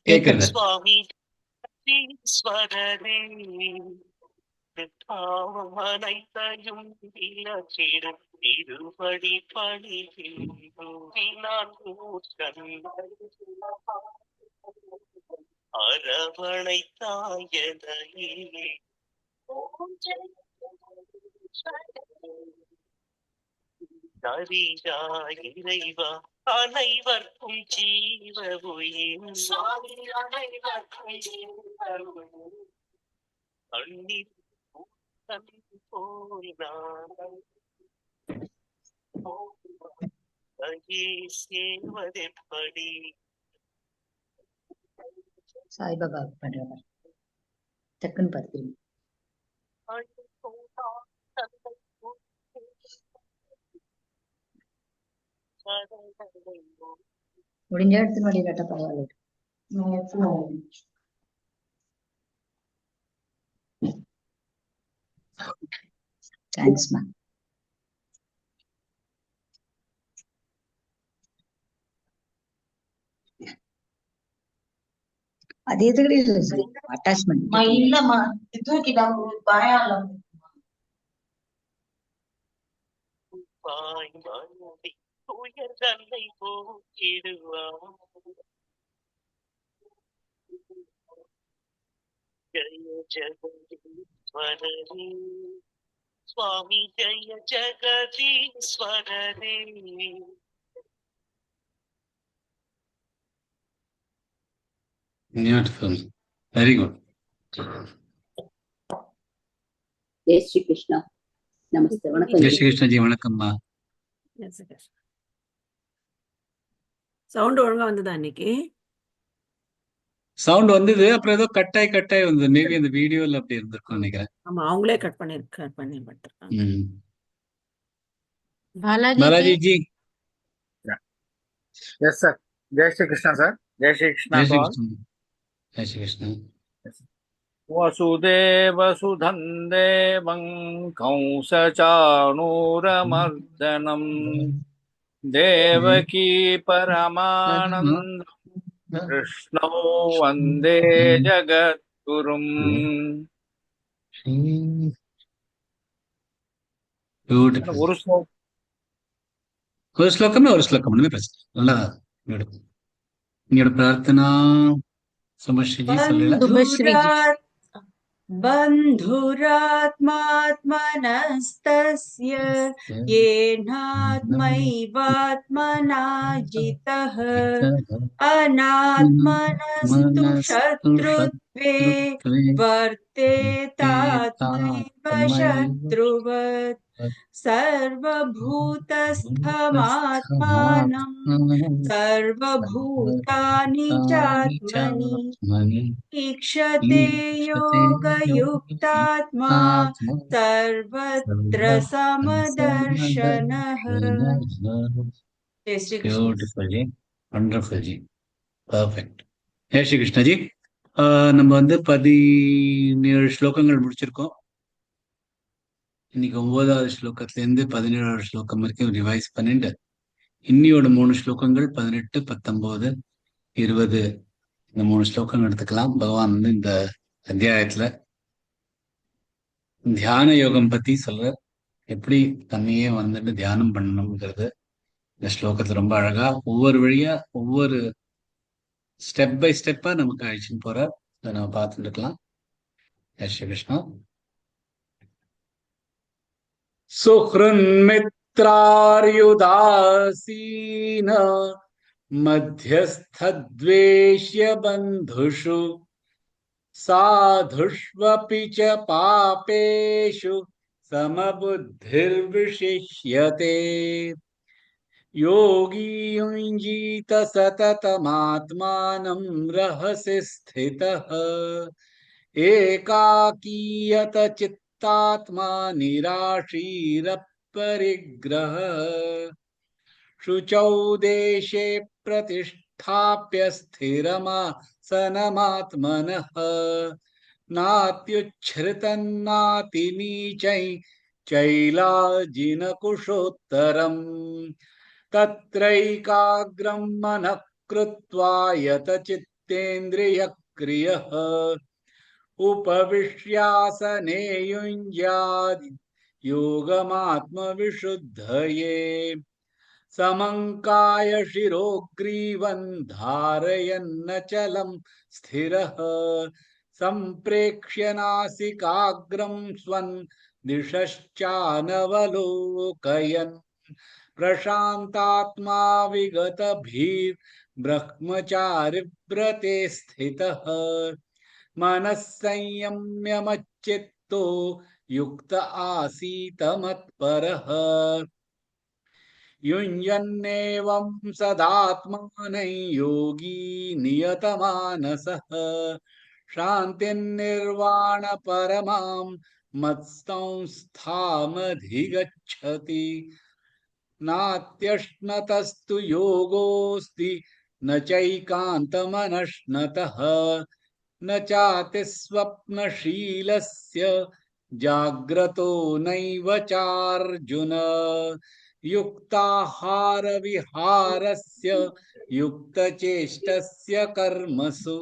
கேக்குது. சாய்பாபா பண்ற டக்குன்னு பார்த்து முடிஞ்ச இடத்து மாதிரி கட்ட பரவாயில்ல. Thanks ma'am. அது எதுக்கடி இல்லை சார் அட்டாச்மெண்ட் இல்லம்மா தூக்கிட்டா பயம் இல்ல. Beautiful. Very good. Jai Shri Krishna. நமஸ்தே. வணக்கம். ஜெய் ஸ்ரீ கிருஷ்ணஜி. வணக்கம்மா. சவுண்ட் ஒழுங்கா வந்ததா இன்னைக்கு? சவுண்ட் வந்தது, அப்புறம் ஏதோ கட்டாய் வந்தது. மேபி அந்த வீடியோல அப்படி இருந்திருக்கும் நினைக்கிறேன். ஆமா, அவங்களே கட் பண்ணி பண்றாங்க. பாலாஜி ஜி. Yes sir. ஜெய் ஸ்ரீ கிருஷ்ணா சார். ஜெய் ஸ்ரீ கிருஷ்ணா. ஜெய் ஸ்ரீ கிருஷ்ணா. வசுதேவசுதம் தேவம் கம்சசாணூரமர்தனம் தேவகி பரமானந்தம் கிருஷ்ணோ வந்தே ஜகத்குரும். ஒரு ஸ்லோகம் ஒண்ணுமே பிரச்சனை. நல்லா உங்களோட பிரார்த்தனா சுமஸ்ரீஜி சொல்லல. बन्धुरात्मात्मनस्तस्य येनात्मैवात्मना जितः अनात्मनस्तु शत्रुत्वे वर्तेतात्मैव शत्रुवत् सर्वभूतस्थमात्मानं सर्वभूतानि चात्मनि ईक्षते योगयुक्तात्मा सर्वत्र समदर्शनः. Wonderful ji. Perfect. Jai Shri Krishna ji. நம்ம 17 ஸ்லோகங்கள் முடிச்சிருக்கோம். இன்னைக்கு 9வது ஸ்லோகத்துல இருந்து 17வது ஸ்லோகம் வரைக்கும் ரிவைஸ் பண்ணிட்டு இன்னியோட 3 ஸ்லோகங்கள் 18, 19, 20 இந்த 3 ஸ்லோகங்கள் எடுத்துக்கலாம். பகவான் இந்த அத்தியாயத்துல தியான யோகம் பத்தி சொல்ற, எப்படி தன்னையே தியானம் பண்ணணுங்கிறது இந்த ஸ்லோகத்துல ரொம்ப அழகா ஒவ்வொரு வழியா ஒவ்வொரு ஸ்டெப் பை ஸ்டெப்பா நமக்கு அழிச்சுன்னு போற, அதை நம்ம பார்த்துட்டு இருக்கலாம். ஜெய் ஸ்ரீ கிருஷ்ணா. சுஹ்ருன்மித்ரார்யுதாசீன மத்யஸ்தத்வேஷ்ய பந்துஷு சாதுஷ்வபி ச பாபேஷு समबुद्धिर्विशिष्यते योगी युञ्जीत सततमात्मानं रहसि स्थितः एकाकीयत चित्तात्मा निराशीरपरिग्रह शुचौ देशे प्रतिष्ठाप्य स्थिरमासनमात्मनः नात्युच्छ्रितन्नातिनीचै चैलाजिनकुशोत्तरम् तत्रैकाग्रं मनः कृत्वा यतचित्तेन्द्रियक्रियः उपविश्यासने युञ्ज्यात् योगमात्मविशुद्धये समङ्काय शिरोग्रीवं धारयन्नचलं स्थिरः सम्प्रेक्ष्य नासिकाग्रं स्वं दिशश्चानवलोकयन् प्रशान्तात्मा विगतभीर्ब्रह्मचारिव्रते स्थितः मनः संयम्य मच्चित्तो युक्त आसीत मत्परः युञ्जन्नेवं सदात्मानं योगी नियतमानसः शान्तिर्निर्वाण परमां मत्संस्थामधिगच्छति नात्यश्नतस्तु योगोऽस्ति न चैकान्तमनश्नतः न चातिस्वप्नशीलस्य जाग्रतो नैव चार्जुन युक्ताहार विहारस्य युक्तचेष्टस्य कर्मसु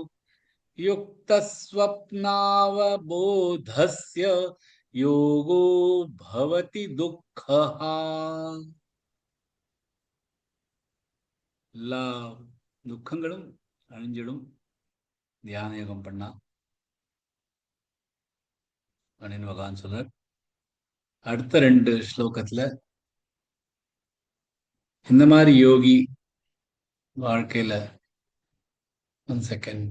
युक्तस्वप्नावबोधस्य योगो भवति दुःखः எல்லா துக்கங்களும் அழிஞ்சிடும் தியான யோகம் பண்ணா அப்படின்னு பகவான் சொல்றார். அடுத்த 2 ஸ்லோகத்துல இந்த மாதிரி யோகி வாழ்க்கையில 1 செகண்ட்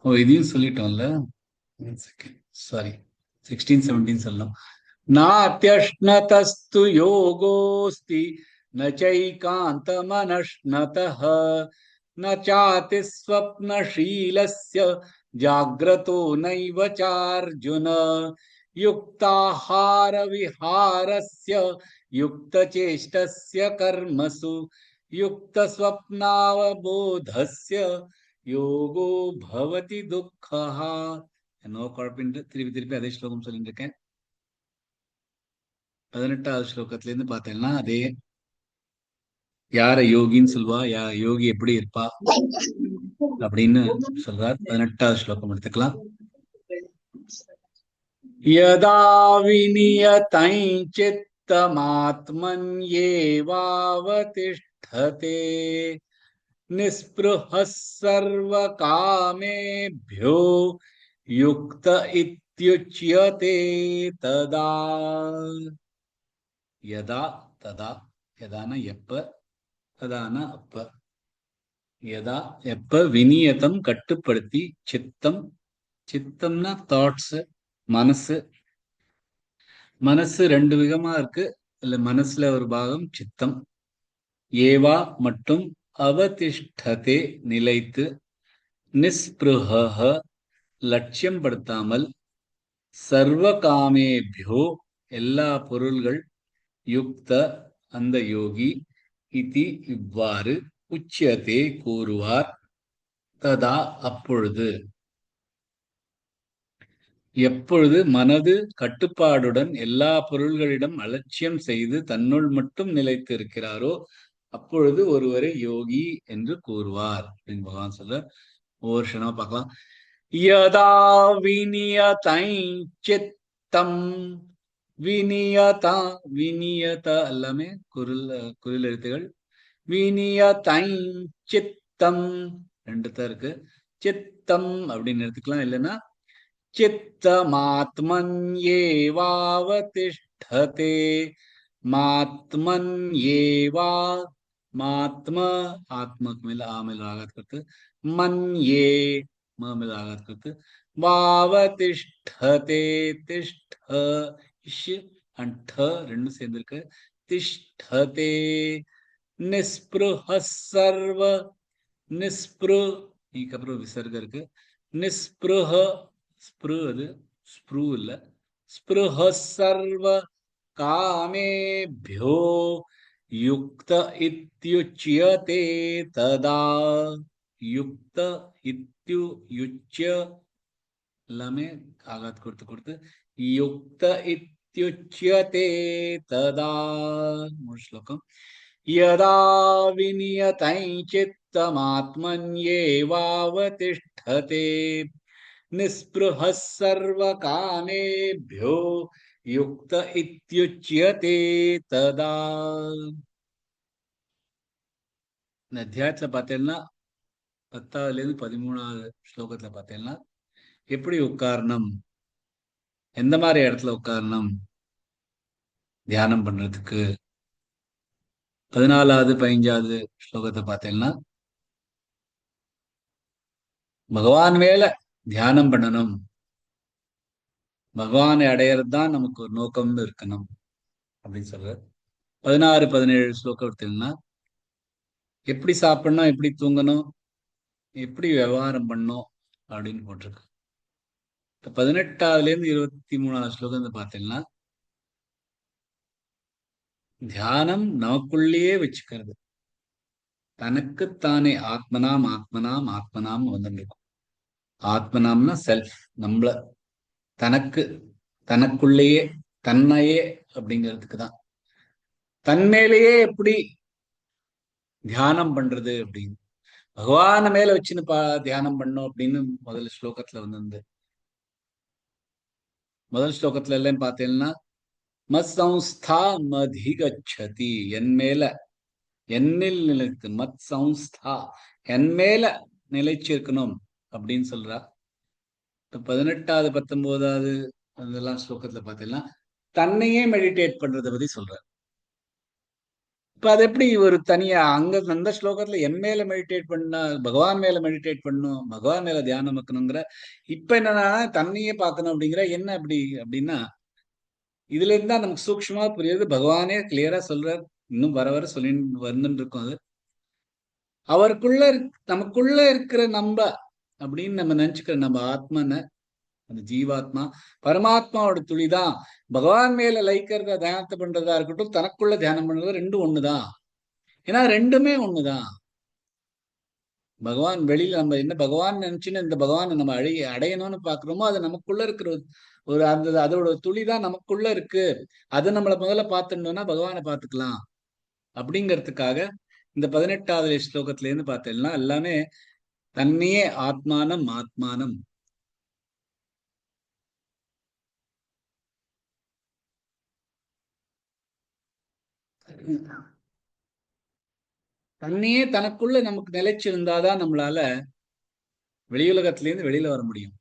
இதையும் சொல்லிட்டோம்ல 1 செகண்ட் சாரி 16 17 சொல்லணும். नात्यश्नतस्तु योगोऽस्ति न चैकान्तमनश्नतः न चातिस्वप्नशीलस्य जाग्रतो नैव चार्जुन युक्ताहार विहारस्य युक्तचेष्टस्य कर्मसु युक्तस्वप्नावबोधस्य योगो भवति दुःखः. நோ குழப்பின்னு திருப்பி அதே ஸ்லோகம் சொல்லிட்டு இருக்கேன். 18வது ஸ்லோகத்திலேருந்து பார்த்தேன்னா அதே யார யோகின்னு சொல்வா, யோகி எப்படி இருப்பா அப்படின்னு சொல்றார். 18வது ஸ்லோகம் எடுத்துக்கலாம். யதா விநியதை சித்தமாத்மன்யேவாவதிஷ்டதே நிஸ்பிருஹः சர்வகாமேभ्यो யுக்த இத்யுச்யதே ததா. யதா ததா, யதான எப்ப, ததான அப்ப. யதா எப்ப, விநியதம் கட்டுப்படுத்தி, சித்தம் சித்தம்னா தாட்ஸ் மனசு. மனசு 2 விதமா இருக்கு. இல்ல மனசுல ஒரு பாகம் சித்தம். ஏவா மட்டும், அவதிஷ்டதே நிலைத்து, நிஸ்பிருஹ லட்சியம் படுத்தாமல், சர்வகாமேபியோ எல்லா பொருள்கள், யுக்த அந்த யோகி, இதி இவ்வாறு, உச்சியதே கூறுவார், ததா அப்பொழுது. எப்பொழுது மனது கட்டுப்பாடுடன் எல்லா பொருள்களிடம் அலட்சியம் செய்து தன்னுள் மட்டும் நிலைத்து இருக்கிறாரோ அப்பொழுது ஒருவரை யோகி என்று கூறுவார் அப்படின்னு பகவான் சொல்ல. ஒவ்வொரு க்ஷணமா பார்க்கலாம். யதா விநியதை சித்தம், விநியதா விநியதா எல்லாமே குரில் எழுத்துகள். விநியதை சித்தம் 2 தான் இருக்கு. சித்தம் அப்படின்னு எடுத்துக்கலாம். இல்லைன்னா சித்தமாத்மன்யேவாவதிஷ்டதே, மாத்மன்யேவா, மாத்ம ஆத்மக்கு மேல ஆ மேல ஆகாத் करते, मन्ये म में आघात करते, வாவதிஷ்டதே திஷ்ட இஷ் அண்ட் ட ரெண்டும் சேர்ந்திருக்கு. திஷ்டதே நிஸ்பிருஹ சர்வ நிஸ்பிரு இதுக்கப்புறம் விசர்க இருக்கு. நிஸ்பிருஹ ஸ்பிரு அது ஸ்ப்ரு இல்ல. ஸ்பிருஹ சர்வ காமேभ्यो யுக்த இத்யுச்யதே ததா. யுக்த இத்யுச்ய எல்லாமே ஆகாத் கொடுத்து கொடுத்து யுக்த இத்யுச்யதே ததா. மூணு ஸ்லோகம். யதா விநியதை சித்தமாத்மன்யேவாவதிஷ்டதே நிஸ்பிருஹ சர்வகாமேभ्यो யுக்த இத்யுச்யதே ததா. இந்த அத்தியாயத்துல பார்த்தீங்கன்னா 10வது இருந்து 13வது ஸ்லோகத்துல பார்த்தீங்கன்னா எப்படி உட்காரணும், எந்த மாதிரி இடத்துல உட்காரணும் தியானம் பண்றதுக்கு. 14வது 15வது ஸ்லோகத்தை பார்த்தீங்கன்னா பகவான் மேல தியானம் பண்ணணும், பகவானை அடையிறது தான் நமக்கு ஒரு நோக்கம்னு இருக்கணும் அப்படின்னு சொல்ற. 16 17 ஸ்லோகம் எடுத்தீங்கன்னா எப்படி சாப்பிடணும், எப்படி தூங்கணும், எப்படி விவகாரம் பண்ணணும் அப்படின்னு போட்டிருக்கு. 18வதுல இருந்து 23வது ஸ்லோகம் பார்த்தீங்கன்னா தியானம் நமக்குள்ளேயே வச்சுக்கிறது. தனக்குத்தானே ஆத்மனாம் ஆத்மனாம் ஆத்மனாம் வந்துருக்கும். ஆத்மனாம்னா செல்ஃப், நம்மள தனக்கு தனக்குள்ளேயே தன்னையே அப்படிங்கிறதுக்கு தான். தன்மேலேயே எப்படி தியானம் பண்றது அப்படின்னு பகவான மேல வச்சுன்னு தியானம் பண்ணும் அப்படின்னு முதல் ஸ்லோகத்துல வந்து முதல் ஸ்லோகத்துல எல்லாம் பார்த்தீங்கன்னா மத் சம்ஸ்தா மதிகச்சதி, என் மேல என்னில் நிலைத்து, மத் சம்ஸ்தா என் மேல நிலைச்சிருக்கணும் அப்படின்னு சொல்றா. 18வது 19வது அதெல்லாம் ஸ்லோகத்துல பார்த்தீங்கன்னா தன்னையே மெடிடேட் பண்றதை பத்தி சொல்ற. இப்ப அது எப்படி ஒரு தனியா அங்க அந்த ஸ்லோகத்துல என் மேல மெடிடேட் பண்ணா பகவான் மேல மெடிடேட் பண்ணும், பகவான் மேல தியானம் வைக்கணுங்கிற. இப்ப என்னன்னா தன்னையே பார்க்கணும் அப்படிங்கிற என்ன அப்படி அப்படின்னா இதுல இருந்தா நமக்கு சூக்ஷ்மா புரியுது. பகவானே கிளியரா சொல்றார், இன்னும் வர வர சொல்லி வந்துட்டு இருக்கும். அது அவருக்குள்ள நமக்குள்ள இருக்கிற நம்ம அப்படின்னு நம்ம நினைச்சுக்கிற நம்ம ஆத்மனை, அந்த ஜீவாத்மா பரமாத்மாவோட துளிதான். பகவான் மேல லைக்கிறத தியானத்தை பண்றதா இருக்கட்டும், தனக்குள்ள தியானம் பண்றது ரெண்டும் ஒண்ணுதான். ஏன்னா ரெண்டுமே ஒண்ணுதான். பகவான் வெளியில நம்ம என்ன பகவான் நினைச்சுன்னு இந்த பகவானை நம்ம அடையணும்னு பாக்குறோமோ அது நமக்குள்ள இருக்கிற ஒரு அந்த அதோட துளிதான் நமக்குள்ள இருக்கு. அதை நம்மள முதல்ல பார்த்துட்டோம்னா பகவானை பார்த்துக்கலாம் அப்படிங்கிறதுக்காக இந்த 18வது ஸ்லோகத்துல இருந்து பார்த்தேன்னா எல்லாமே தன்னையே ஆத்மானம் ஆத்மானம். தன்னையே தனக்குள்ள நமக்கு நிலைச்சிருந்தாதான் நம்மளால வெளியுலகத்திலேருந்து வெளியில வர முடியும்.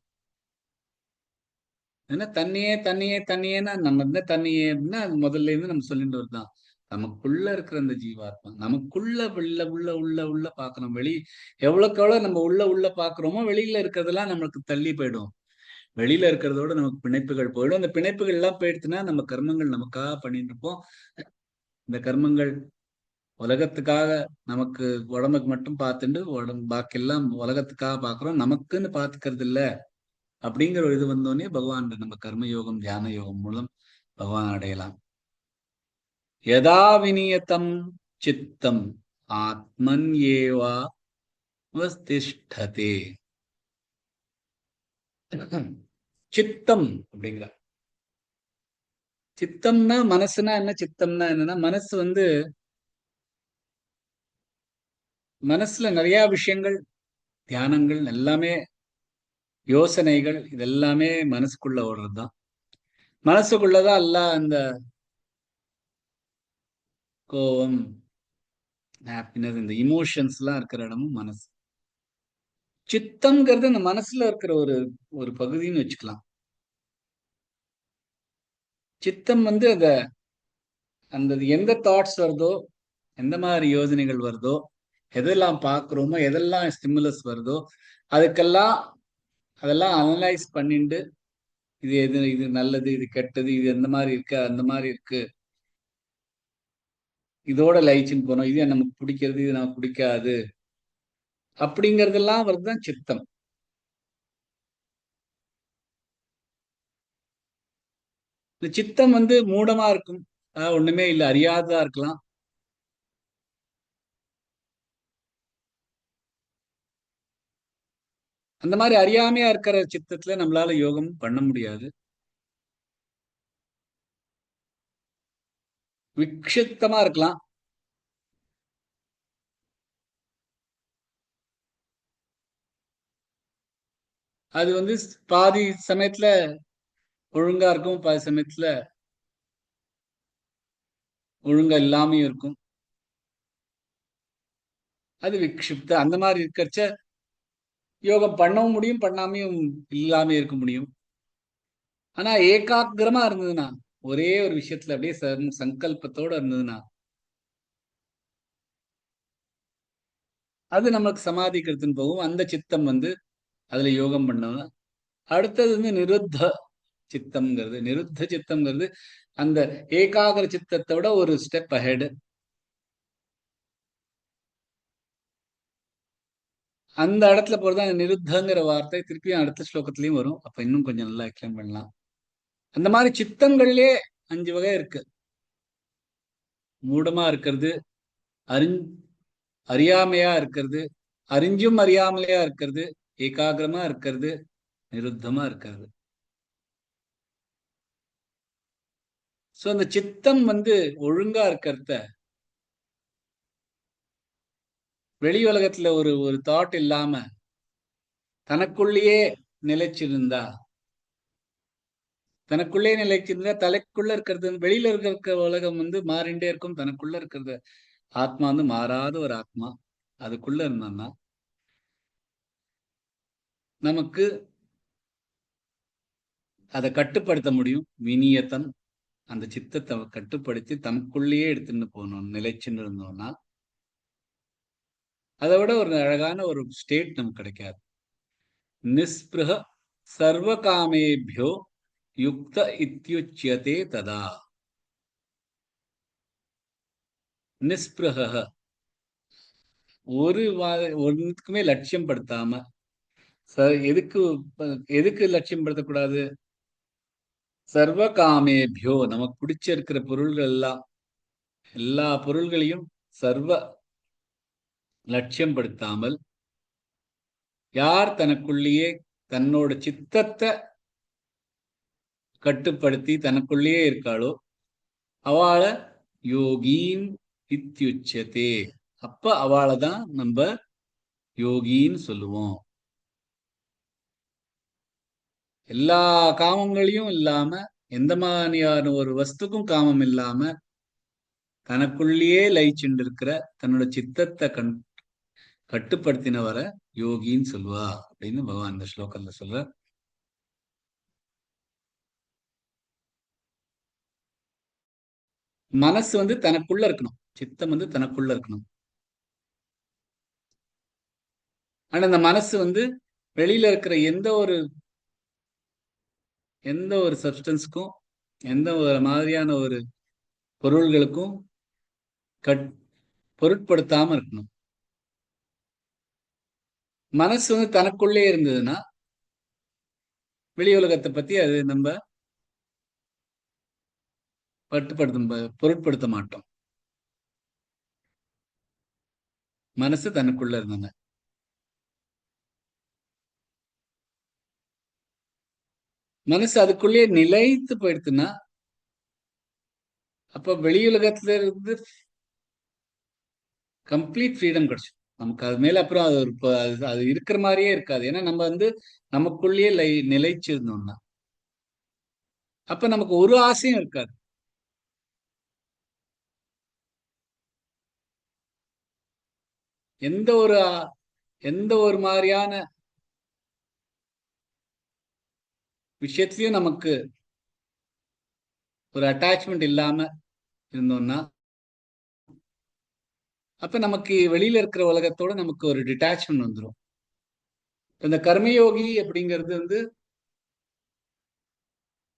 ஏன்னா தண்ணியே தண்ணியே தண்ணியேன்னா நம்ம என்ன தண்ணியே அப்படின்னா அது முதல்ல இருந்து நம்ம சொல்லிட்டு வருதான். நமக்குள்ள இருக்கிற அந்த ஜீவாத்மா நமக்குள்ள உள்ள பாக்கணும். எவ்வளவுக்கு எவ்வளவு நம்ம உள்ள பாக்குறோமோ வெளியில இருக்கிறதெல்லாம் நம்மளுக்கு தள்ளி போயிடும். வெளியில இருக்கிறதோட நமக்கு பிணைப்புகள் போயிடும். அந்த பிணைப்புகள் எல்லாம் போயிடுச்சுன்னா நம்ம கர்மங்கள் நமக்காக பண்ணிட்டு இருப்போம். இந்த கர்மங்கள் உலகத்துக்காக நமக்கு உடம்புக்கு மட்டும் பார்த்துட்டு பாக்கி எல்லாம் உலகத்துக்காக பாக்குறோம், நமக்குன்னு பாத்துக்கிறது இல்ல அப்படிங்கிற ஒரு இது வந்தோடனே பகவான் நம்ம கர்மயோகம் தியான யோகம் மூலம் பகவான் அடையலாம். யதா விநியதம் சித்தம் ஆத்மன் ஏவா வஸ்திஷ்டதே. சித்தம் அப்படிங்கிற சித்தம்னா மனசுனா என்ன, சித்தம்னா என்னன்னா மனசு வந்து மனசுல நிறைய விஷயங்கள் தியானங்கள் எல்லாமே யோசனைகள் இதெல்லாமே மனசுக்குள்ள ஓடுறதுதான். மனசுக்குள்ளதான் எல்லாம் அந்த கோபம் ஹாப்பினஸ் இந்த இமோஷன்ஸ் எல்லாம் இருக்கிற இடமும் மனசு. சித்தம்ங்கிறது இந்த மனசுல இருக்கிற ஒரு பகுதின்னு வச்சுக்கலாம். சித்தம் வந்து அந்த எந்த தாட்ஸ் வருதோ, எந்த மாதிரி யோசனைகள் வருதோ, எதெல்லாம் பார்க்குறோமோ, எதெல்லாம் ஸ்டிமுலஸ் வருதோ அதுக்கெல்லாம் அதெல்லாம் அனலைஸ் பண்ணிட்டு இது எது, இது நல்லது, இது கெட்டது, இது எந்த மாதிரி இருக்கு, அந்த மாதிரி இருக்கு, இதோட லயிச்சுன்னு போனோம், இது நமக்கு பிடிக்கிறது, இது நமக்கு பிடிக்காது, அப்படிங்கறதெல்லாம் வருதுதான் சித்தம். இந்த சித்தம் மூடமா இருக்கும், ஒண்ணுமே இல்லை, அறியாததா இருக்கலாம். அந்த மாதிரி அறியாமையா இருக்கிற சித்தத்துல நம்மளால யோகம் பண்ண முடியாது. விக்ஷிப்தமா இருக்கலாம். அது பாதி சமயத்துல ஒழுங்கா இருக்கும், பாதி சமயத்துல ஒழுங்கா இல்லாமையும் இருக்கும். அது விக்ஷிப்த. அந்த மாதிரி இருக்கிறச்ச யோகம் பண்ணவும் முடியும், பண்ணாமையும் இல்லாம இருக்க முடியும். ஆனா ஏகாகிரமா இருந்ததுன்னா, ஒரே ஒரு விஷயத்துல அப்படியே சங்கல்பத்தோட இருந்ததுன்னா, அது நமக்கு சமாதிக்கிறதுன்னு போகும். அந்த சித்தம் அதுல யோகம் பண்ணணும். அடுத்தது நிருத்த சித்தம்ங்கிறது. நிருத்த சித்தம்ங்கிறது அந்த ஏகாகிர சித்தத்தை விட ஒரு ஸ்டெப் அஹெட். அந்த இடத்துல போறதா நிருத்தங்கிற வார்த்தை திருப்பியும் அடுத்த ஸ்லோகத்திலயும் வரும். அப்ப இன்னும் கொஞ்சம் நல்லா எக்ஸ்பிளைன் பண்ணலாம். அந்த மாதிரி சித்தங்களிலே 5 வகை இருக்கு. மூடமா இருக்கிறது, அறியாமையா இருக்கிறது, அறிஞ்சும் அறியாமலையா இருக்கிறது, ஏகாகிரமா இருக்கிறது, நிருத்தமா இருக்கிறது. சோ அந்த சித்தம் ஒழுங்கா இருக்கிறத, வெளி உலகத்துல ஒரு ஒரு தாட் இல்லாம தனக்குள்ளேயே நிலைச்சிருந்தா, தனக்குள்ளே நிலைச்சிருந்தா தலைக்குள்ள இருக்கிறது, வெளியில இருக்கிற உலகம் மாறிண்டே இருக்கும். தனக்குள்ள இருக்கிறது ஆத்மா மாறாத ஒரு ஆத்மா. அதுக்குள்ள இருந்தான்னா நமக்கு அதை கட்டுப்படுத்த முடியும். வினியத்தன் அந்த சித்தத்தை கட்டுப்படுத்தி தனக்குள்ளேயே எடுத்துன்னு போகணும், நிலைச்சுன்னு இருந்தோம்னா அதை விட ஒரு அழகான ஒரு ஸ்டேட் நமக்கு கிடைக்காது. நிஸ்பிருஹ சர்வகாமேபியோ யுக்த இத்யுச்யதே ததா. நிஸ்பிருஹ ஒன்றுக்குமே லட்சியம் படுத்தாம, எதுக்கு எதுக்கு லட்சியம் படுத்தக்கூடாது? சர்வகாமேபியோ நமக்கு பிடிச்சிருக்கிற பொருள்கள் எல்லாம், எல்லா பொருள்களையும் சர்வ லட்சியம் படுத்தாமல், யார் தனக்குள்ளேயே தன்னோட சித்தத்தை கட்டுப்படுத்தி தனக்குள்ளேயே இருக்காளோ அவளை யோகீன் இத்யுச்சதே. அப்ப அவளை தான் நம்ம யோகின்னு சொல்லுவோம். எல்லா காமங்களையும் இல்லாம, எந்த மாதிரியான ஒரு வஸ்துக்கும் காமம் இல்லாம தனக்குள்ளேயே லயிச்சுண்டு இருக்கிற தன்னோட சித்தத்தை கட்டுப்படுத்தினவரை யோகின்னு சொல்லுவா அப்படின்னு பகவான் இந்த ஸ்லோகத்துல சொல்ற. மனசு தனக்குள்ள இருக்கணும், சித்தம் தனக்குள்ள இருக்கணும். ஆனா அந்த மனசு வெளியில இருக்கிற எந்த ஒரு சப்ஸ்டன்ஸ்க்கும், எந்த ஒரு மாதிரியான ஒரு பொருள்களுக்கும் பொருட்படுத்தாம இருக்கணும். மனசு தனக்குள்ளே இருந்ததுன்னா வெளி உலகத்தை பத்தி அது நம்ம பொருட்படுத்த மாட்டோம். மனசு தனக்குள்ள இருந்தாங்க. மனசு அதுக்குள்ளேயே நிலைத்து போயிடுச்சுன்னா அப்ப வெளியுலகத்துல இருந்து கம்ப்ளீட் ஃப்ரீடம் கிடைச்சு நமக்கு. அது மேல அப்புறம் அது இருக்கிற மாதிரியே இருக்காது. ஏன்னா நம்ம நமக்குள்ளேயே நிலைச்சிருந்தோம்னா அப்ப நமக்கு ஒரு ஆசையும் இருக்காது. எந்த ஒரு மாதிரியான விஷயத்திலயும் நமக்கு ஒரு அட்டாச்மெண்ட் இல்லாம இருந்தோம்னா அப்ப நமக்கு வெளியில இருக்கிற உலகத்தோட நமக்கு ஒரு டிட்டாச்மெண்ட் வந்துடும். இந்த கர்மயோகி அப்படிங்கிறது வந்து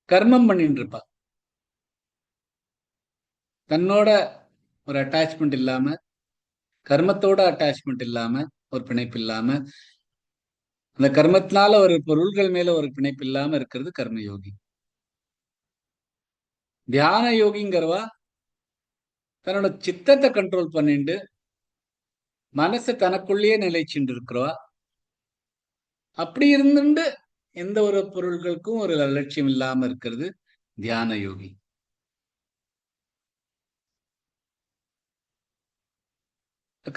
கர்மம் பண்ணிட்டு இருப்பா. தன்னோட ஒரு அட்டாச்மெண்ட் இல்லாம, கர்மத்தோட அட்டாச்மெண்ட் இல்லாம, ஒரு பிணைப்பு இல்லாம, அந்த கர்மத்தினால ஒரு பொருள்கள் மேல ஒரு பிணைப்பு இல்லாம இருக்கிறது கர்மயோகி. தியான யோகிங்கிறவா தன்னோட சித்தத்தை கண்ட்ரோல் பண்ணிட்டு மனசை தனக்குள்ளேயே நிலைச்சுட்டு இருக்கிறவா. அப்படி இருந்துட்டு எந்த ஒரு பொருள்களுக்கும் ஒரு லட்சியம் இல்லாம இருக்கிறது தியான யோகி.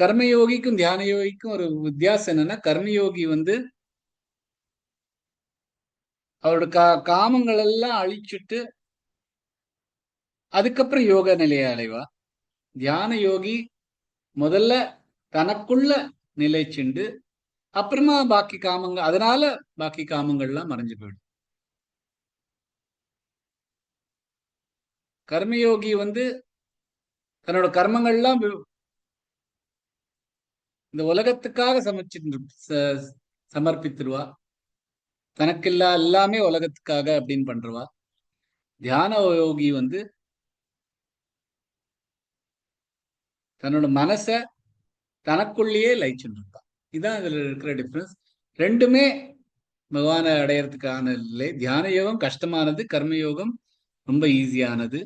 கர்மயோகிக்கும் தியான யோகிக்கும் ஒரு வித்தியாசம் என்னன்னா, கர்மயோகி வந்து அவரோட காமங்கள் எல்லாம் அழிச்சுட்டு அதுக்கப்புறம் யோக நிலையை அடைவா. தியான யோகி முதல்ல தனக்குள்ள நிலைச்சுண்டு அப்புறமா பாக்கி காமங்கள், அதனால பாக்கி காமங்கள்லாம் மறைஞ்சு போயிடும். கர்மயோகி வந்து தன்னோட கர்மங்கள்லாம் இந்த உலகத்துக்காக சமர்ப்பித்துருவா. தனக்கு எல்லாமே உலகத்துக்காக அப்படின்னு பண்றவா. தியான யோகி வந்து தன்னோட மனச தனக்குள்ளேயே லயிச்சுட்டு இருப்பா. இதுதான் இதுல இருக்கிற டிஃபரன்ஸ். ரெண்டுமே பகவானை அடையறதுக்கான இல்லை. தியான யோகம் கஷ்டமானது, கர்மயோகம் ரொம்ப ஈஸியானது.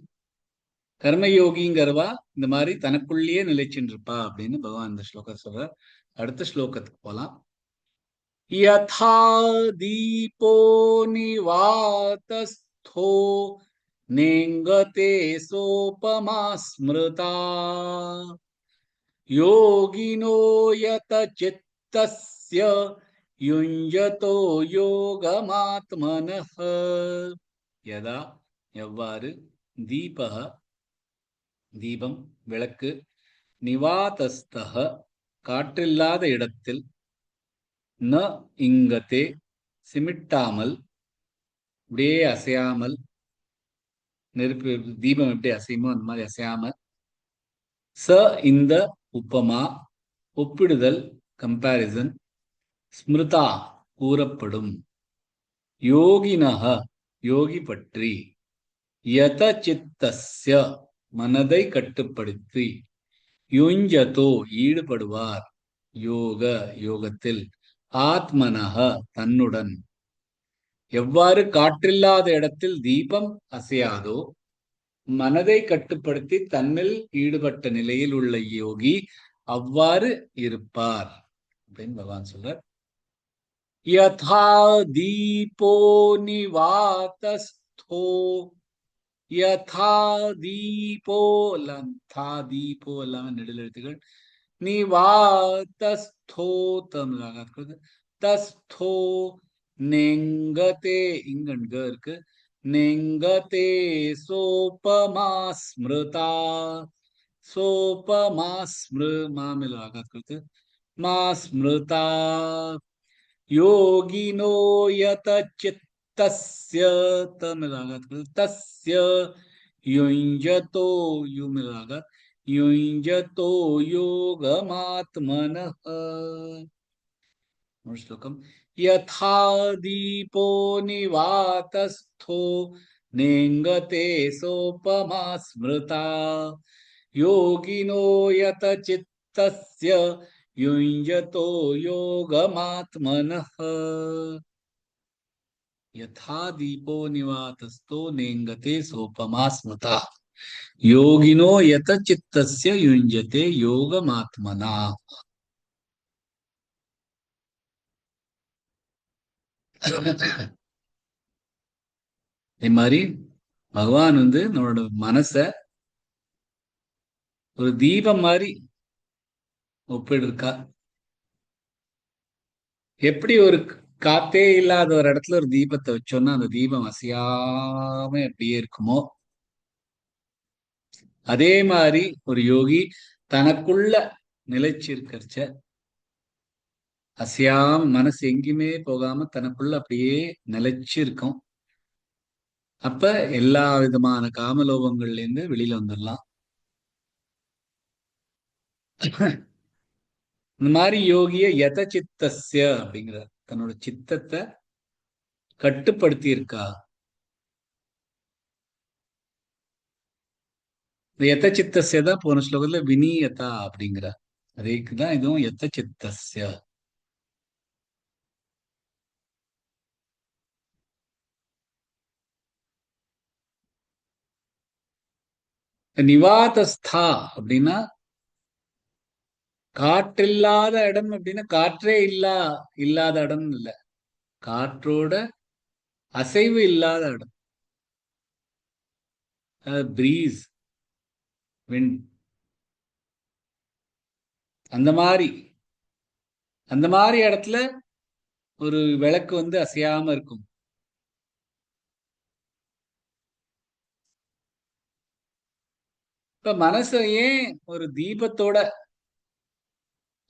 கர்மயோகிங்கிறவா இந்த மாதிரி தனக்குள்ளேயே நிலைச்சுட்டு இருப்பா அப்படின்னு பகவான் இந்த ஸ்லோகம் சொல்ற. அடுத்த ஸ்லோகத்துக்கு போலாம். யதா தீபோ நிவாதஸ்தோ நேங்கதே சோபமா ஸ்மிருதா யோகினோ யத சித்தஸ்ய யுஞ்சதோ யோகமாத்மனஹ. யதா எவ்வாறு, தீபக தீபம் விளக்கு, நிவாதஸ்தக காற்றில்லாத இடத்தில், ந இங்கத்தே சிமிட்டாமல், அப்படியே அசையாமல், நெருப்பு தீபம் எப்படி அசையுமோ அந்த மாதிரி அசையாமல், ச இந்த உப்பமா ஒப்பிடுதல் கம்பேரிசன், ஸ்மிருதா கூறப்படும், யோகினஹ யோகி பற்றி, யத சித்தஸ்ய மனதை கட்டுப்படுத்தி, யுஞ்சதோ ஈடுபடுவார், யோக யோகத்தில், ஆத்மனஹ தன்னுடன். எவ்வாறு காற்றில்லாத இடத்தில் தீபம் அசையாதோ மனதை கட்டுப்படுத்தி தன்னில் ஈடுபட்ட நிலையில் உள்ள யோகி அவ்வாறு இருப்பார் அப்படின்னு பகவான் சொல்றார். யதா தீபோ நிவாதஸ்தோ, யதா தீபோ தா தீபோ எல்லாமே நெடில் எழுத்துகள், நிவாதஸ்தோ தமிழாக தஸ்தோ நெங்கதே இங்க இருக்கு, நெங்கதே சோபமா ஸ்மிருதா, சோபமா மாமிலாக மா ஸ்மிருதா யோகினோ யத சித்தஸ்ய தமிழாக தஸ்ய யுஞ்சதோ யுமிலாக யுஞ்சதோ யோகமாத்மனஹ. श्लोकम यथा दीपो निवातस्थो नेंगते सोपमा स्मृता योगिनो यत चित्तस्य युञ्जतो योगमात्मनः. यथा दीपो निवातस्थो नेंगते सोपमा स्मृता योगिनो यत चित्तस्य युञ्जते योगमात्मना. இதே மாதிரி பகவான் வந்து நம்மளோட மனச ஒரு தீபம் மாதிரி ஒப்பிடுக்கா. எப்படி ஒரு காத்தே இல்லாத ஒரு இடத்துல ஒரு தீபத்தை வச்சோம்னா அந்த தீபம் அசையாம எப்படியே இருக்குமோ, அதே மாதிரி ஒரு யோகி தனக்குள்ள நிலைச்சிருக்கிறச்ச அசையாம மனசு எங்கேயுமே போகாம தனக்குள்ள அப்படியே நிலைச்சு இருக்கும். அப்ப எல்லா விதமான காமலோகங்கள்ல இருந்து வெளியில வந்துடலாம். இந்த மாதிரி யோகிய யத சித்தஸ்ய அப்படிங்கிறார். தன்னோட சித்தத்தை கட்டுப்படுத்தி இருக்கா? இந்த எத்த சித்தஸ்ய தான் போன ஸ்லோகத்துல வினியதா அப்படிங்கிற அதேக்குதான் இதுவும் எத்த சித்தஸ்ய. நிவாதஸ்தா அப்படின்னா காற்றில்லாத இடம் அப்படின்னா காற்றே இல்லாத இடம் இல்ல, காற்றோட அசைவு இல்லாத இடம். பிரீஸ், விண்ட், அந்த மாதிரி இடத்துல ஒரு விளக்கு வந்து அசையாம இருக்கும். இப்ப மனச ஏன் ஒரு தீபத்தோட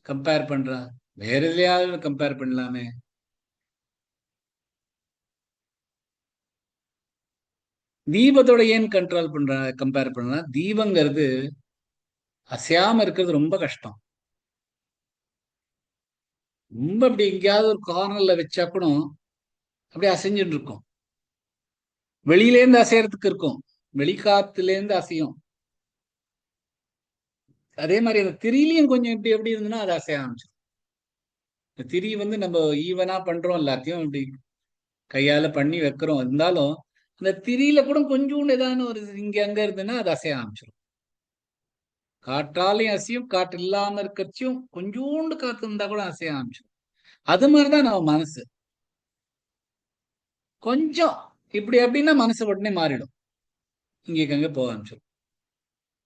கம்பேர் பண்றா? வேற எதையாவது கம்பேர் பண்ணலாமே. தீபத்தோட ஏன் கம்பேர் பண்றா? தீபங்கிறது அசையாம இருக்கிறது ரொம்ப கஷ்டம். ரொம்ப அப்படி எங்கேயாவது ஒரு கார்னர்ல வச்சா கூட அப்படியே அசைஞ்சுட்டு இருக்கும். வெளியில இருந்து அசையறதுக்கு இருக்கும், வெளிக்காத்துல இருந்து அசையும். அதே மாதிரி அந்த திரியிலையும் கொஞ்சம் இப்படி எப்படி இருந்ததுன்னா அது அசைய ஆரம்பிச்சிடும். இந்த திரி வந்து நம்ம ஈவனா பண்றோம், எல்லாத்தையும் இப்படி கையால பண்ணி வைக்கிறோம். இருந்தாலும் அந்த திரியில கூட கொஞ்சோண்டு ஏதாவது ஒரு இங்க அங்க இருந்ததுன்னா அது அசைய ஆரம்பிச்சிடும். காற்றாலையும் அசையும், காற்று இல்லாம இருக்கிறச்சும் கொஞ்சோண்டு காத்து இருந்தா கூட அசைய ஆரம்பிச்சிடும். அது மாதிரிதான் நம்ம மனசு. கொஞ்சம் இப்படி அப்படின்னா மனசு உடனே மாறிடும், இங்க அங்க போக ஆரம்பிச்சிடும்.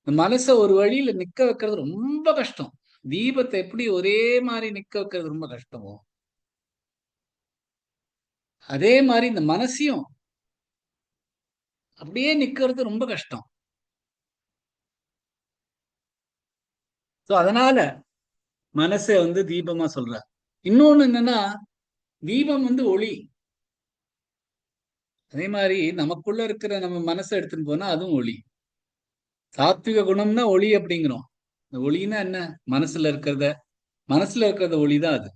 மனச ஒரு வழியில நிக்க வைக்கிறது ரொம்ப கஷ்டம். தீபத்தை எப்படி ஒரே மாதிரி நிக்க வைக்கிறது ரொம்ப கஷ்டமோ, அதே மாதிரி இந்த மனசையும் அப்படியே நிக்கிறது ரொம்ப கஷ்டம். அதனால மனச வந்து தீபமா சொல்ற. இன்னொன்னு என்னன்னா, தீபம் வந்து ஒளி. அதே மாதிரி நமக்குள்ள இருக்கிற நம்ம மனசை எடுத்துன்னு போனா அதுவும் ஒளி. சாத்விக குணம்னா ஒளி அப்படிங்கிறோம். இந்த ஒளின்னா என்ன? மனசுல இருக்கிறத ஒளிதான் அது.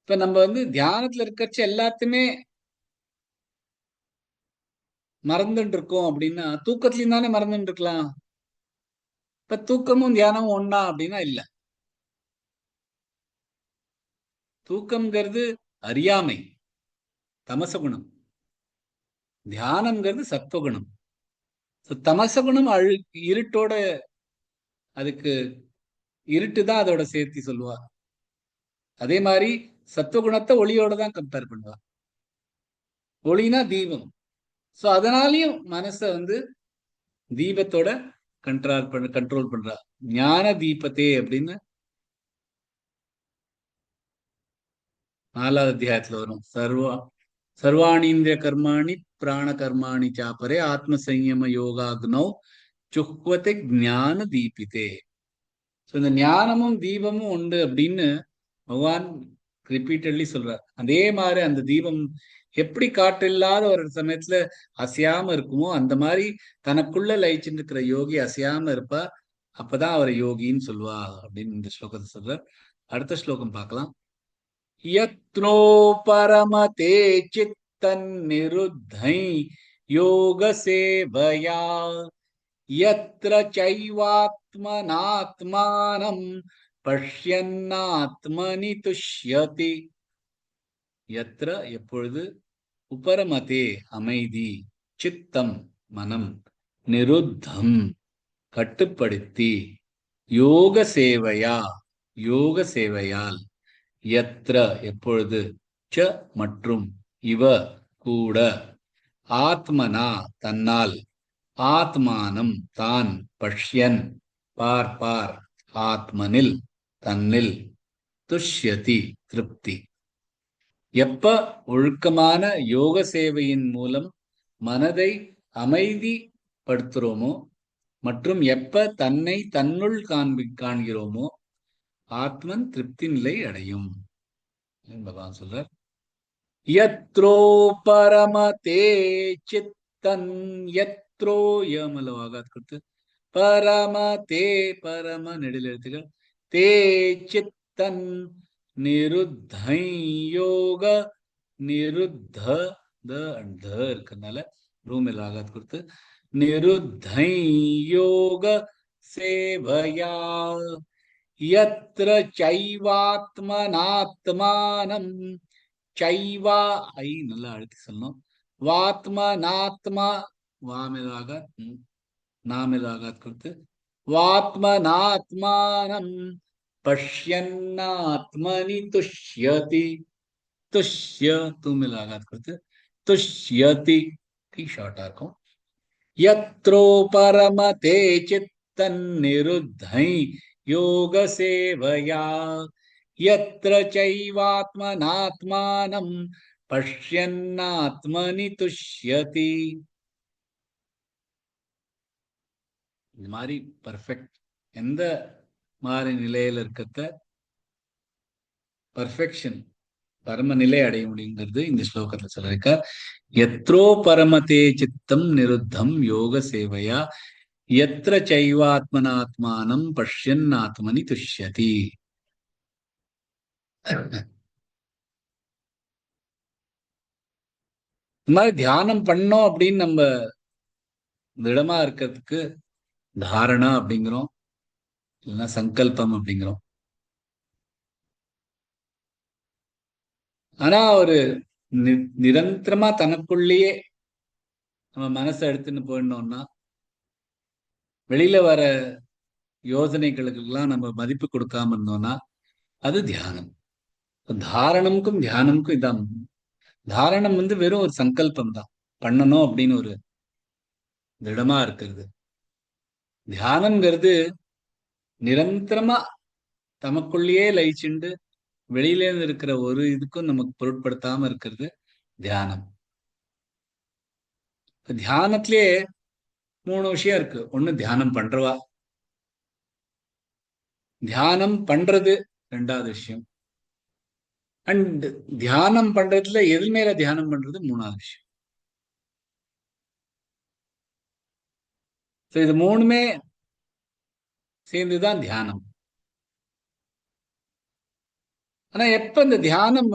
இப்ப நம்ம வந்து தியானத்துல இருக்கிறச்சு எல்லாத்தையுமே மறந்துட்டு இருக்கோம் அப்படின்னா தூக்கத்திலையும் தானே மறந்துட்டு இருக்கலாம். இப்ப தூக்கமும் தியானமும் ஒண்ணா அப்படின்னா இல்ல. தூக்கம்ங்கிறது அறியாமை, தமசகுணம். தியானம்ங்கிறது சத்துவகுணம். தமசகுணம் இருட்டோட, அதுக்கு இருட்டுதான் அதோட சேர்த்தி சொல்லுவா. அதே மாதிரி சத்துவகுணத்தை ஒளியோட தான் கம்பேர் பண்ணுவா. ஒளினா தீபம். அதனாலையும் மனச வந்து தீபத்தோட கண்ட்ரோல் பண்றா. ஞான தீபத்தே அப்படின்னு 4வது அத்தியாயத்துல வரும். சர்வாணீந்திரிய கர்மாணி பிராண கர்மாணி சாப்பரே ஆத்ம சம்யம யோகாக்னௌ சுக்வத்தை ஞான தீபித்தே. இந்த ஞானமும் தீபமும் உண்டு அப்படின்னு பகவான் ரிப்பீட்டட்லி சொல்றார். அதே மாதிரி அந்த தீபம் எப்படி காற்றில்லாத ஒரு சமயத்துல அசையாம இருக்குமோ அந்த மாதிரி தனக்குள்ள லயிச்சுட்டு இருக்கிற யோகி அசையாம இருப்பா. அப்பதான் அவர் யோகின்னு சொல்லுவா அப்படின்னு இந்த ஸ்லோகத்தை சொல்றார். அடுத்த ஸ்லோகம் பார்க்கலாம். யத்னோ பரமதே சித்தன் நிருத்தை யோக சேவயா யத்ர சைவாத்மனாத்மானம் பஷ்யன்னாத்மனி துஷ்யதி. யத்ர எப்பொழுது, உபரமதே அமைதி, சித்தம் மனம், நிருத்தம் கட்டுப்படுத்தி, யோக சேவையா யோக சேவையால், யத்ர எப்பொழுது, ச மற்றும், இவ கூட, ஆத்மனா தன்னால், ஆத்மானம் தான், பஷ்யன் பார்ப்பார், ஆத்மனில் தன்னில், துஷ்யதி திருப்தி. எப்ப ஒழுக்கமான யோக சேவையின் மூலம் மனதை அமைதிப்படுத்துறோமோ மற்றும் எப்ப தன்னை தன்னுள் காண்கிறோமோ ஆத்மன் திருப்தி நிலை அடையும். பகவான் சொல்றார். யத்ரோ பரமதே சித்தன் யத்ரோ யமலவாகாத் கொடுத்து பரமதே பரம நெடில் எழுத்துக்கள் தே சித்தன் நிருத்தை யோக நிருத்த த and த இருக்கிறதுனால ரூமில் ஆகாது கொடுத்து நிருத்தை யோக சேவையா யத்ர சைவாத்மனாத்மானம் சைவா ஐ நல்லா அழுத்தி சொல்லணும் வாத்மனாத்மா வாமிலாக நாமிலாக கொடுத்து வாத்மனாத்மானம் பஷ்யன்னாத்மனி துஷ்யதி துஷ்ய தூமிலாக கொடுத்து துஷ்யதி ஷார்ட்டா இருக்கும் யத்ரோ பரமதே சித்தன் நிருத்தை யோக சேவையா யத்ர சைவாத்மனாத்மானம் பஷ்யன்னாத்மனி துஷ்யதி. இந்த மாதிரி பர்ஃபெக்ட் எந்த மாதிரி நிலையில இருக்கிறத பர்ஃபெக்ஷன் பரம நிலை அடைய முடியுங்கிறது இந்த ஸ்லோகத்துல சொல்லிருக்கார். எத்ரோ பரமதே சித்தம் நிருத்தம் யோக சேவையா எத்ர சைவாத்மனாத்மானம் பஷ்யன் ஆத்மனி துஷ்யதி. இந்த மாதிரி தியானம் பண்ணோம் அப்படின்னு நம்ம திடமா இருக்கிறதுக்கு தாரணா அப்படிங்கிறோம், இல்லைன்னா சங்கல்பம் அப்படிங்கிறோம். ஆனா ஒரு நிரந்தரமா தனக்குள்ளேயே நம்ம மனசை எடுத்துன்னு போயிடணும்னா வெளியில வர யோசனைகளுக்கெல்லாம் நம்ம மதிப்பு கொடுக்காம இருந்தோம்னா அது தியானம். தாரணமுக்கும் தியானமுக்கும் இதான். தாரணம் வெறும் ஒரு சங்கல்பம் தான், பண்ணணும் அப்படின்னு ஒரு திடமா இருக்கிறது. தியானம்ங்கிறது நிரந்தரமா தமக்குள்ளேயே லயிச்சுண்டு வெளியில இருந்து இருக்கிற ஒரு இதுக்கும் நமக்கு பொருட்படுத்தாம இருக்கிறது தியானம். தியானத்திலேயே 3 விஷயம் இருக்கு. ஒண்ணு தியானம் பண்றவா, தியானம் பண்றது 2வது விஷயம், அண்ட் தியானம் பண்றதுல எது மேல தியானம் பண்றது 3வது விஷயம். இது 3மே சேர்ந்துதான் தியானம். ஆனா எப்ப இந்த தியானம்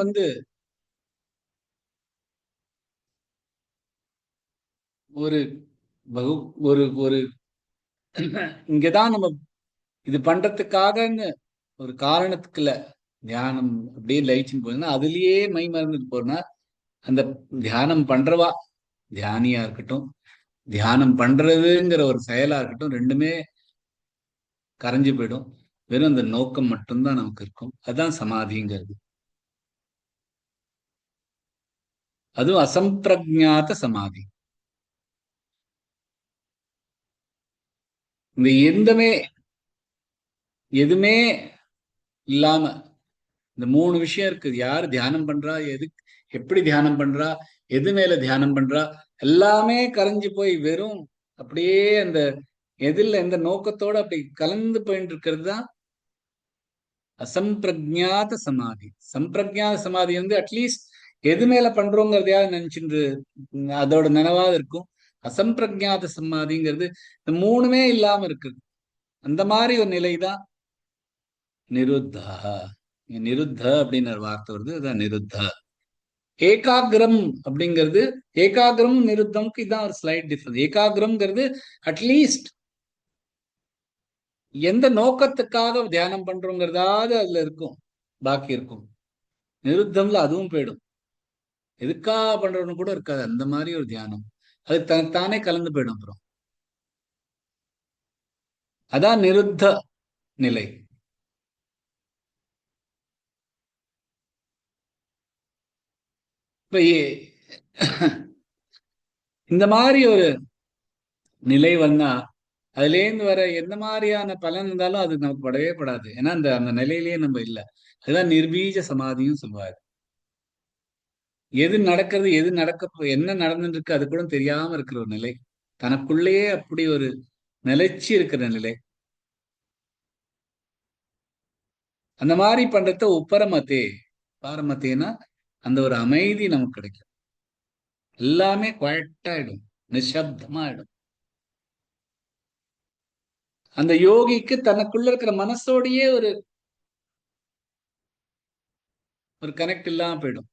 ஒரு ஒரு ஒரு இங்கதான் நம்ம இது பண்றதுக்காகன்னு ஒரு காரணத்துக்குள்ள தியானம் அப்படியே லயிச்சுன்னு போதுன்னா அதுலயே மை மறந்துட்டு போறோம்னா அந்த தியானம் பண்றவா தியானியா இருக்கட்டும், தியானம் பண்றதுங்கிற ஒரு செயலா இருக்கட்டும், 2மே கரைஞ்சு போயிடும். வெறும் அந்த நோக்கம் மட்டும்தான் நமக்கு இருக்கும். அதுதான் சமாதிங்கிறது. அதுவும் அசம்பிரஜாத சமாதி. இந்த எதுவுமே இல்லாம இந்த 3 விஷயம் இருக்குது. யாரு தியானம் பண்றா, எப்படி தியானம் பண்றா, எது மேல தியானம் பண்றா, எல்லாமே கரைஞ்சு போய் வெறும் அப்படியே அந்த எதில் எந்த நோக்கத்தோட அப்படி கலந்து போயிட்டு இருக்கிறது தான் அசம்பிரஜாத சமாதி. சம்பிரஜாத சமாதி அட்லீஸ்ட் எது மேல பண்றோங்கிறதையாவது நினைச்சுட்டு அதோட நினைவாக இருக்கும். அசம்பிரஜாத சமாதிங்கிறது இந்த 3மே இல்லாம இருக்குது. அந்த மாதிரி ஒரு நிலைதான் நிருத்தா. நிருத்த அப்படின்னு ஒரு வார்த்தை வருது, அதான் நிருத்த. ஏகாகிரம் அப்படிங்கிறது, ஏகாகிரம் நிருத்தம்க்கு இதான் ஒரு ஸ்லைட் டிஃபரன்ஸ். ஏகாகிரம்ங்கிறது அட்லீஸ்ட் எந்த நோக்கத்துக்காக தியானம் பண்றோங்கிறதாவது அதுல இருக்கும், பாக்கி இருக்கும். நிருத்தம்ல அதுவும் போயிடும், எதுக்காக பண்றோம்னு கூட இருக்காது. அந்த மாதிரி ஒரு தியானம் அது தானே கலந்து போயிடும். அப்புறம் அதான் நிருத்த நிலை. இப்ப இந்த மாதிரி ஒரு நிலை வந்தா அதுலேருந்து வர எந்த மாதிரியான பலன் இருந்தாலும் அது நமக்கு படவே படாது. ஏன்னா அந்த நிலையிலேயே நம்ம இல்லை. அதுதான் நிர்பீஜ சமாதியும் சொல்லுவாரு. எது நடக்கிறது, எது என்ன நடந்துட்டு இருக்கு அது கூட தெரியாம இருக்கிற ஒரு நிலை, தனக்குள்ளேயே அப்படி ஒரு நிலைச்சி இருக்கிற நிலை. அந்த மாதிரி பண்றத உப்பரமத்தே. பாரமத்தேனா அந்த ஒரு அமைதி நமக்கு கிடைக்கும். எல்லாமே குவாய்ட்டாயிடும், நிசப்தமாயிடும். அந்த யோகிக்கு தனக்குள்ள இருக்கிற மனசோடையே ஒரு கனெக்ட் இல்லாம போயிடும்.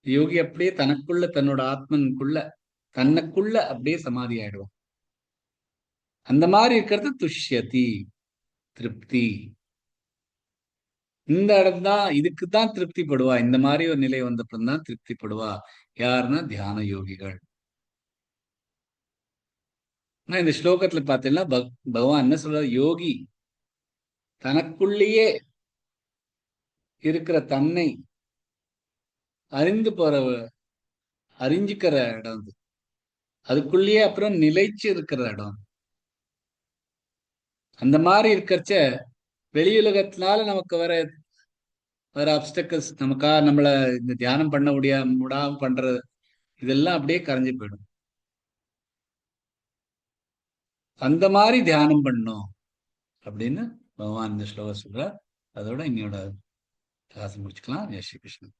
யோகி அப்படியே தனக்குள்ள தன்னோட ஆத்மனுக்குள்ள தன்னுக்குள்ள அப்படியே சமாதி ஆயிடுவான். அந்த மாதிரி இருக்கிறது துஷ்யதி, திருப்தி. இந்த இடம் தான், இதுக்குதான் திருப்தி படுவா. இந்த மாதிரி ஒரு நிலை வந்தப்பறம் தான் திருப்தி படுவா. யாருன்னா தியான யோகிகள். இந்த ஸ்லோகத்துல பாத்தீங்கன்னா பகவான் என்ன சொல்றாரு, யோகி தனக்குள்ளேயே இருக்கிற தன்னை அறிஞ்சுக்கிற இடம் அது. அதுக்குள்ளேயே அப்புறம் நிலைச்சு இருக்கிற இடம். அந்த மாதிரி இருக்கிறச்ச வெளியுலகத்தினால நமக்கு வர அப்டக்கல்ஸ் நம்மள இந்த தியானம் பண்ண விடாம பண்றது இதெல்லாம் அப்படியே கரைஞ்சு போயிடும். அந்த மாதிரி தியானம் பண்ணும் அப்படின்னு பகவான் இந்த ஸ்லோகம் சொல்றார். அதோட இன்னையோட கிளாஸ் முடிச்சுக்கலாம். ஜெய் ஸ்ரீ கிருஷ்ணன்.